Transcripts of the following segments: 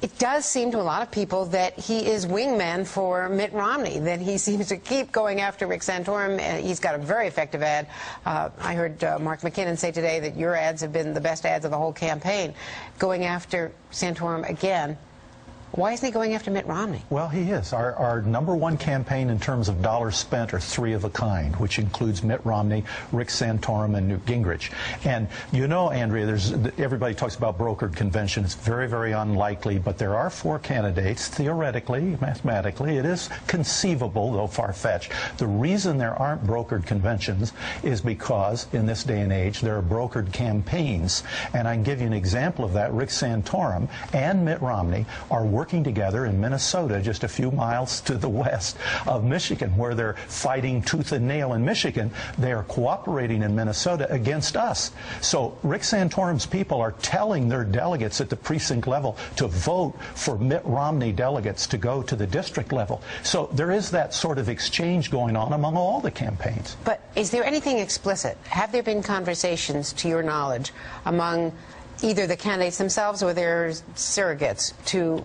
It does seem to a lot of people that he is wingman for Mitt Romney, that he seems to keep going after Rick Santorum. He's got a very effective ad. I heard Mark McKinnon say today that your ads have been the best ads of the whole campaign. Going after Santorum again. Why isn't he going after Mitt Romney? Well, he is. Our #1 campaign in terms of dollars spent are three of a kind, which includes Mitt Romney, Rick Santorum, and Newt Gingrich. And you know, Andrea, everybody talks about brokered convention. It's very, very unlikely, but there are 4 candidates. Theoretically, mathematically, it is conceivable, though far-fetched. The reason there aren't brokered conventions is because, in this day and age, there are brokered campaigns. And I can give you an example of that. Rick Santorum and Mitt Romney are working together in Minnesota, just a few miles to the west of Michigan, where they're fighting tooth and nail in Michigan. They are cooperating in Minnesota against us. So Rick Santorum's people are telling their delegates at the precinct level to vote for Mitt Romney delegates to go to the district level. So there is that sort of exchange going on among all the campaigns. But is there anything explicit? Have there been conversations, to your knowledge, among either the candidates themselves or their surrogates to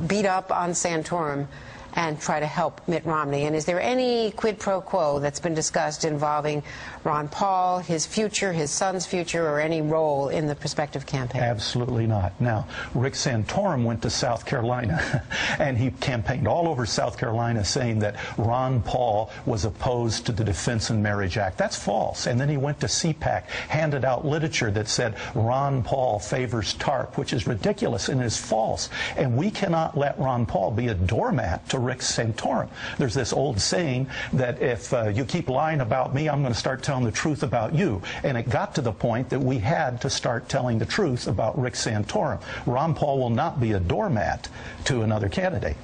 beat up on Santorum and try to help Mitt Romney? And is there any quid pro quo that's been discussed involving Ron Paul, his future, his son's future, or any role in the prospective campaign? Absolutely not. Now, Rick Santorum went to South Carolina, and he campaigned all over South Carolina saying that Ron Paul was opposed to the Defense and Marriage Act. That's false. And then he went to CPAC, handed out literature that said Ron Paul favors TARP, which is ridiculous and is false. And we cannot let Ron Paul be a doormat to Rick Santorum. There's this old saying that if you keep lying about me, I'm going to start telling the truth about you. And it got to the point that we had to start telling the truth about Rick Santorum. Ron Paul will not be a doormat to another candidate.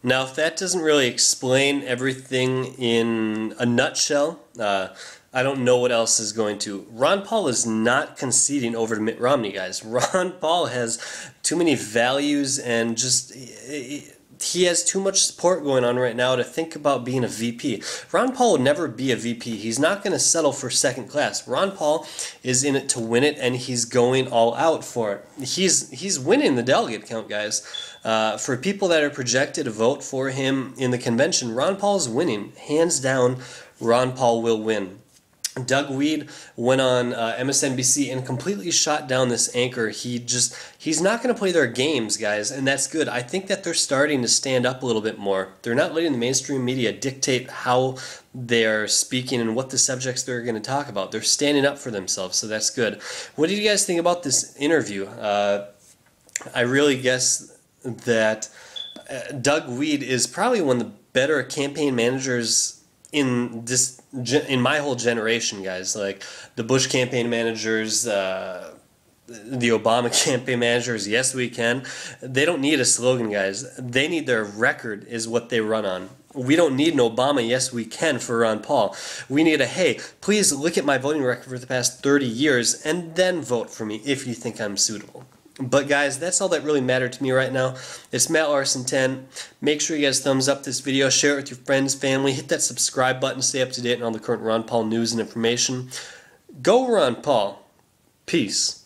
Now, if that doesn't really explain everything in a nutshell, I don't know what else is going to. Ron Paul is not conceding over to Mitt Romney, guys. Ron Paul has too many values and just... he has too much support going on right now to think about being a VP. Ron Paul would never be a VP. He's not going to settle for second class. Ron Paul is in it to win it, and he's going all out for it. He's winning the delegate count, guys. For people that are projected to vote for him in the convention, Ron Paul is winning. Hands down, Ron Paul will win. Doug Wead went on MSNBC and completely shot down this anchor. He's not going to play their games, guys, and that's good. I think that they're starting to stand up a little bit more. They're not letting the mainstream media dictate how they're speaking and what the subjects they're going to talk about. They're standing up for themselves, so that's good. What did you guys think about this interview? I really guess that Doug Wead is probably one of the better campaign managers in my whole generation, guys. Like the Bush campaign managers, the Obama campaign managers, yes we can. They don't need a slogan, guys. They need their record is what they run on. We don't need an Obama, yes we can, for Ron Paul. We need a, hey, please look at my voting record for the past 30 years and then vote for me if you think I'm suitable. But guys, that's all that really mattered to me right now. It's Matt Larson 10. Make sure you guys thumbs up this video, share it with your friends, family, hit that subscribe button, stay up to date on all the current Ron Paul news and information. Go Ron Paul. Peace.